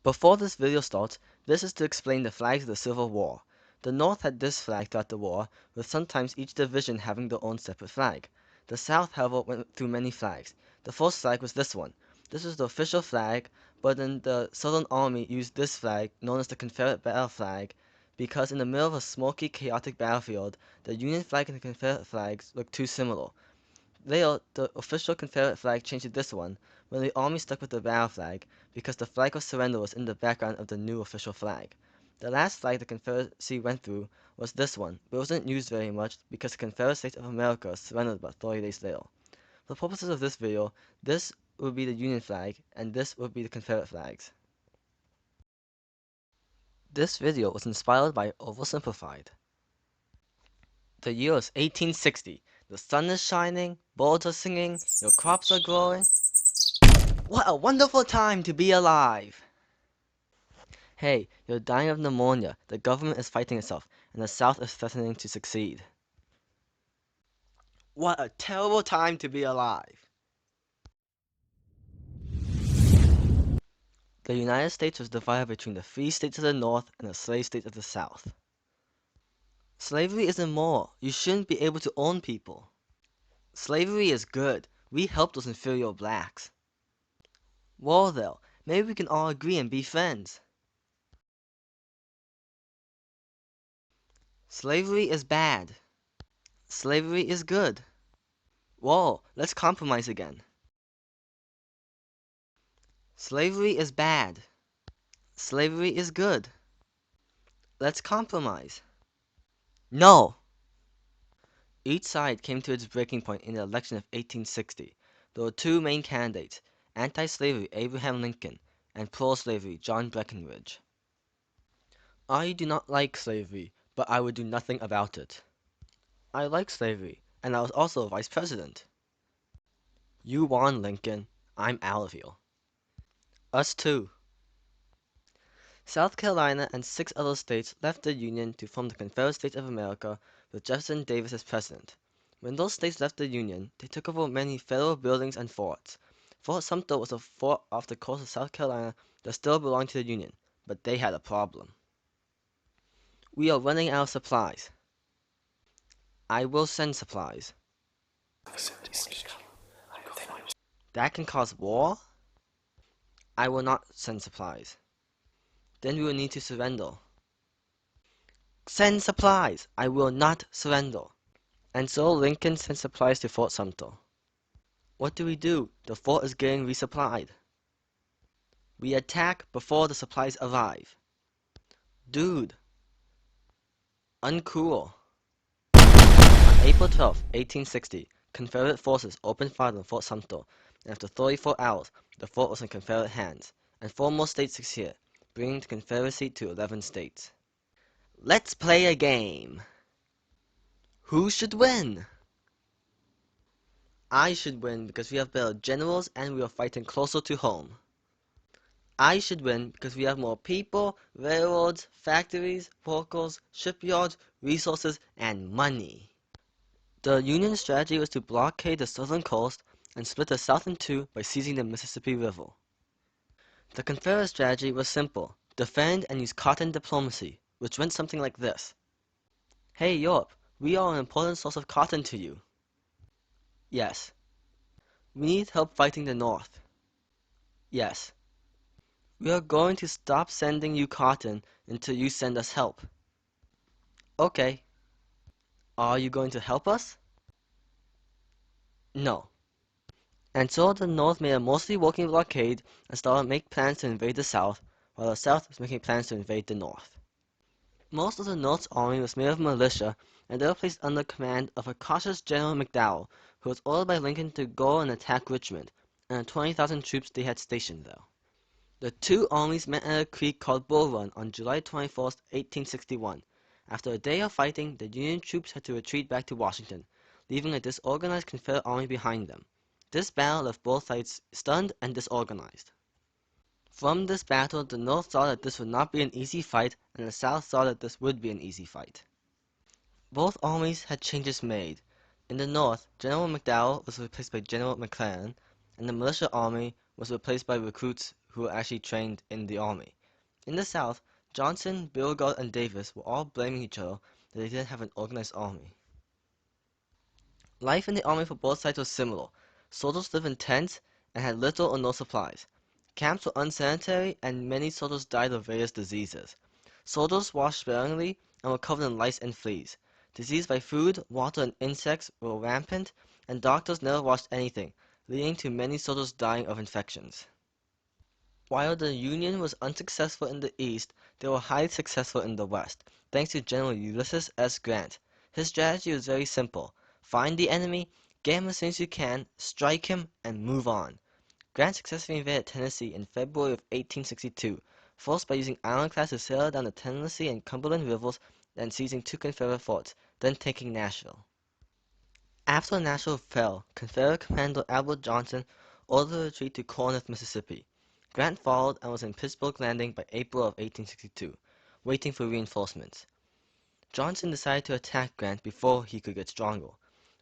Before this video starts, this is to explain the flags of the Civil War. The North had this flag throughout the war, with sometimes each division having their own separate flag. The South, however, went through many flags. The first flag was this one. This was the official flag, but then the Southern Army used this flag, known as the Confederate Battle Flag, because in the middle of a smoky, chaotic battlefield, the Union flag and the Confederate flags looked too similar. Later, the official Confederate flag changed to this one, when the Army stuck with the battle flag, because the flag of surrender was in the background of the new official flag. The last flag the Confederacy went through was this one, but it wasn't used very much because the Confederate States of America surrendered about 30 days later. For the purposes of this video, this would be the Union flag, and this would be the Confederate flags. This video was inspired by Oversimplified. The year is 1860. The sun is shining, birds are singing, your crops are growing. What a wonderful time to be alive! Hey, you're dying of pneumonia, the government is fighting itself, and the South is threatening to succeed. What a terrible time to be alive! The United States was divided between the free states of the North and the slave states of the South. Slavery is immoral. You shouldn't be able to own people. Slavery is good. We help those inferior blacks. Well, though, maybe we can all agree and be friends. Slavery is bad. Slavery is good. Whoa, let's compromise again. Slavery is bad. Slavery is good. Let's compromise. No! Each side came to its breaking point in the election of 1860. There were two main candidates, anti-slavery Abraham Lincoln and pro-slavery John Breckinridge. I do not like slavery, but I would do nothing about it. I like slavery, and I was also a vice president. You won, Lincoln. I'm out of here. Us too. South Carolina and 6 other states left the Union to form the Confederate States of America with Jefferson Davis as president. When those states left the Union, they took over many federal buildings and forts. Fort Sumter was a fort off the coast of South Carolina that still belonged to the Union, but they had a problem. We are running out of supplies. I will send supplies. That can cause war? I will not send supplies. Then we will need to surrender. Send supplies! I will not surrender. And so Lincoln sent supplies to Fort Sumter. What do? The fort is getting resupplied. We attack before the supplies arrive. Dude. Uncool. On April 12, 1860, Confederate forces opened fire on Fort Sumter, and after 34 hours, the fort was in Confederate hands, and 4 more states succeeded, bringing the Confederacy to 11 states. Let's play a game. Who should win? I should win because we have better generals and we are fighting closer to home. I should win because we have more people, railroads, factories, workers, shipyards, resources, and money. The Union strategy was to blockade the southern coast and split the South in two by seizing the Mississippi River. The Confederate strategy was simple: defend and use cotton diplomacy, which went something like this. Hey Europe, we are an important source of cotton to you. Yes. We need help fighting the North. Yes. We are going to stop sending you cotton until you send us help. Okay. Are you going to help us? No. And so the North made a mostly working blockade and started to make plans to invade the South, while the South was making plans to invade the North. Most of the North's army was made of militia, and they were placed under command of a cautious General McDowell, who was ordered by Lincoln to go and attack Richmond, and the 20,000 troops they had stationed there. The two armies met at a creek called Bull Run on July 21, 1861. After a day of fighting, the Union troops had to retreat back to Washington, leaving a disorganized Confederate army behind them. This battle left both sides stunned and disorganized. From this battle, the North saw that this would not be an easy fight, and the South saw that this would be an easy fight. Both armies had changes made. In the North, General McDowell was replaced by General McFerran, and the militia army was replaced by recruits who were actually trained in the army. In the South, Johnson, Beauregard, and Davis were all blaming each other that they didn't have an organized army. Life in the army for both sides was similar. Soldiers lived in tents and had little or no supplies. Camps were unsanitary and many soldiers died of various diseases. Soldiers washed sparingly and were covered in lice and fleas. Disease by food, water, and insects were rampant, and doctors never washed anything, leading to many soldiers dying of infections. While the Union was unsuccessful in the East, they were highly successful in the West, thanks to General Ulysses S. Grant. His strategy was very simple: find the enemy, get him as soon as you can, strike him, and move on. Grant successfully invaded Tennessee in February of 1862, first by using ironclads to sail down the Tennessee and Cumberland rivers and seizing two Confederate forts, then taking Nashville. After Nashville fell, Confederate Commander Albert Johnson ordered a retreat to Corinth, Mississippi. Grant followed and was in Pittsburgh Landing by April of 1862, waiting for reinforcements. Johnson decided to attack Grant before he could get stronger.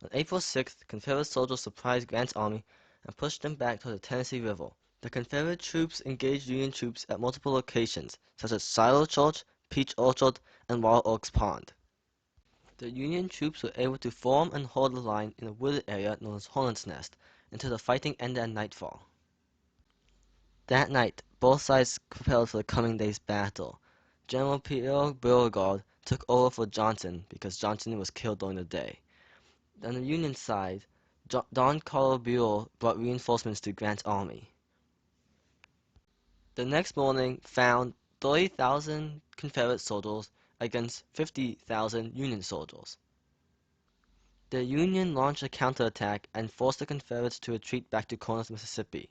On April 6th, Confederate soldiers surprised Grant's army and pushed them back toward the Tennessee River. The Confederate troops engaged Union troops at multiple locations, such as Shiloh Church, Peach Orchard, and Wild Oaks Pond. The Union troops were able to form and hold the line in a wooded area known as Hornet's Nest until the fighting ended at nightfall. That night, both sides prepared for the coming day's battle. General Pierre Beauregard took over for Johnson because Johnson was killed during the day. On the Union side, Don Carlo Buell brought reinforcements to Grant's army. The next morning found 30,000 Confederate soldiers against 50,000 Union soldiers. The Union launched a counterattack and forced the Confederates to retreat back to Corinth, Mississippi.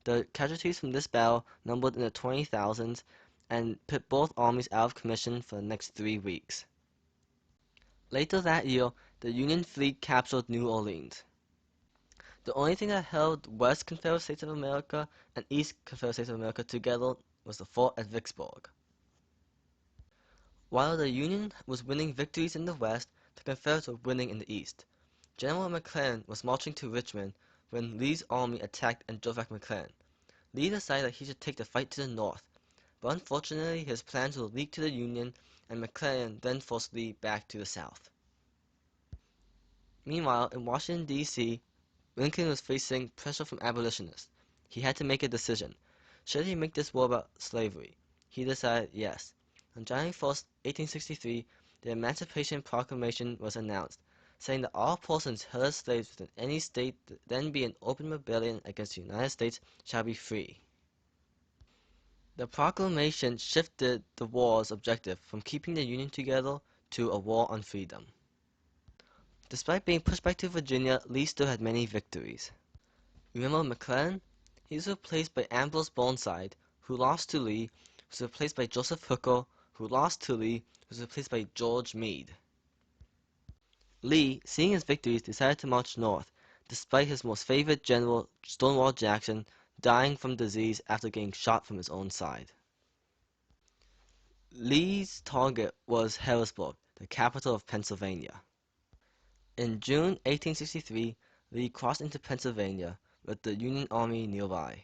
The casualties from this battle numbered in the 20,000s and put both armies out of commission for the next 3 weeks. Later that year, the Union fleet captured New Orleans. The only thing that held West Confederate States of America and East Confederate States of America together was the fort at Vicksburg. While the Union was winning victories in the West, the Confederates were winning in the East. General McFerran was marching to Richmond when Lee's army attacked and drove back McFerran. Lee decided that he should take the fight to the north, but unfortunately his plans were leaked to the Union, and McFerran then forced Lee back to the south. Meanwhile, in Washington, D.C., Lincoln was facing pressure from abolitionists. He had to make a decision. Should he make this war about slavery? He decided yes. On January 1st, 1863, the Emancipation Proclamation was announced, saying that all persons held as slaves within any state that then be in open rebellion against the United States shall be free. The proclamation shifted the war's objective from keeping the Union together to a war on freedom. Despite being pushed back to Virginia, Lee still had many victories. Remember McClellan? He was replaced by Ambrose Burnside, who lost to Lee, who was replaced by Joseph Hooker, who lost to Lee, who was replaced by George Meade. Lee, seeing his victories, decided to march north, despite his most favored general, Stonewall Jackson, dying from disease after getting shot from his own side. Lee's target was Harrisburg, the capital of Pennsylvania. In June 1863, Lee crossed into Pennsylvania with the Union Army nearby.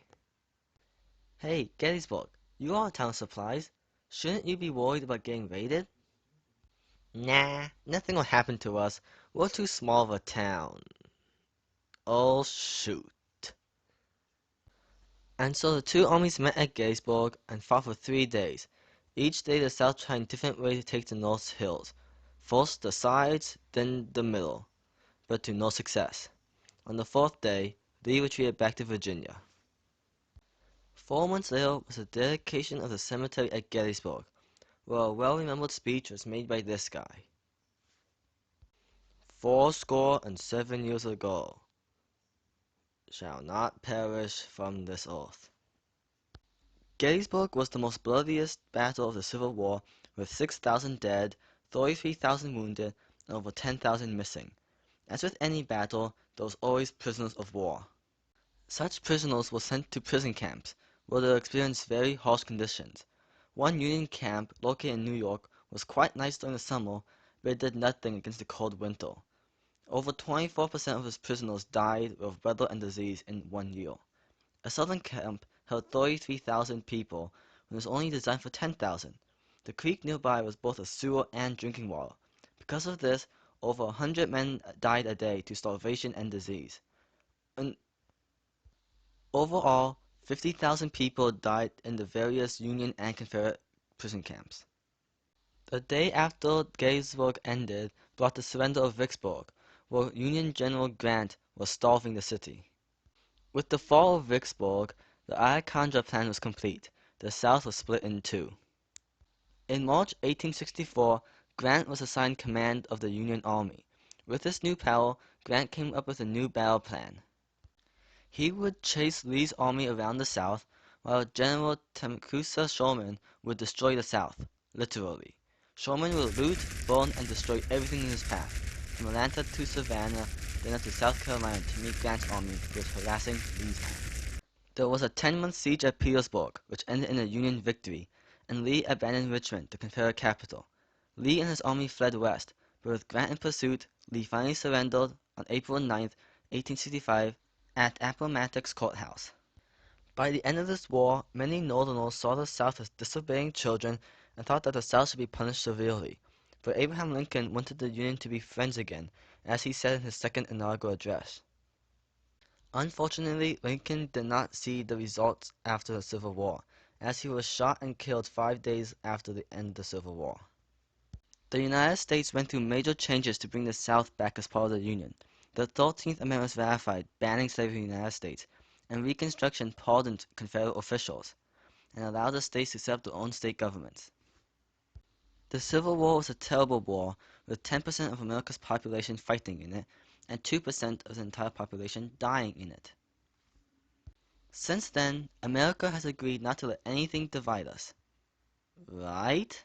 Hey, Gettysburg, you are a town of supplies. Shouldn't you be worried about getting raided? Nah, nothing will happen to us. We're too small of a town. Oh, shoot. And so the two armies met at Gettysburg and fought for 3 days. Each day the South tried different ways to take the North's hills. First the sides, then the middle, but to no success. On the 4th day, Lee retreated back to Virginia. 4 months later was the dedication of the cemetery at Gettysburg, where a well-remembered speech was made by this guy. 7 years ago, shall not perish from this earth. Gettysburg was the most bloodiest battle of the Civil War, with 6,000 dead, 33,000 wounded, and over 10,000 missing. As with any battle, there was always prisoners of war. Such prisoners were sent to prison camps, where they experienced very harsh conditions. One Union camp, located in New York, was quite nice during the summer, but it did nothing against the cold winter. Over 24% of its prisoners died of weather and disease in 1 year. A southern camp, held 33,000 people when it was only designed for 10,000. The creek nearby was both a sewer and drinking water. Because of this, over 100 men died a day to starvation and disease. And overall, 50,000 people died in the various Union and Confederate prison camps. The day after Gettysburg ended brought the surrender of Vicksburg, where Union General Grant was starving the city. With the fall of Vicksburg, the Alexandria Plan was complete. The South was split in two. In March 1864, Grant was assigned command of the Union Army. With this new power, Grant came up with a new battle plan. He would chase Lee's army around the South, while General Tecumseh Sherman would destroy the South, literally. Sherman would loot, burn, and destroy everything in his path, from Atlanta to Savannah, then up to South Carolina to meet Grant's army, who was harassing Lee's army. There was a 10-month siege at Petersburg, which ended in a Union victory, and Lee abandoned Richmond, the Confederate capital. Lee and his army fled west, but with Grant in pursuit, Lee finally surrendered on April 9, 1865, at Appomattox Courthouse. By the end of this war, many Northerners saw the South as disobeying children and thought that the South should be punished severely. But Abraham Lincoln wanted the Union to be friends again, as he said in his second inaugural address. Unfortunately, Lincoln did not see the results after the Civil War, as he was shot and killed 5 days after the end of the Civil War. The United States went through major changes to bring the South back as part of the Union. The 13th Amendment was ratified, banning slavery in the United States, and Reconstruction pardoned Confederate officials, and allowed the states to set up their own state governments. The Civil War was a terrible war, with 10% of America's population fighting in it, and 2% of the entire population dying in it. Since then, America has agreed not to let anything divide us. Right?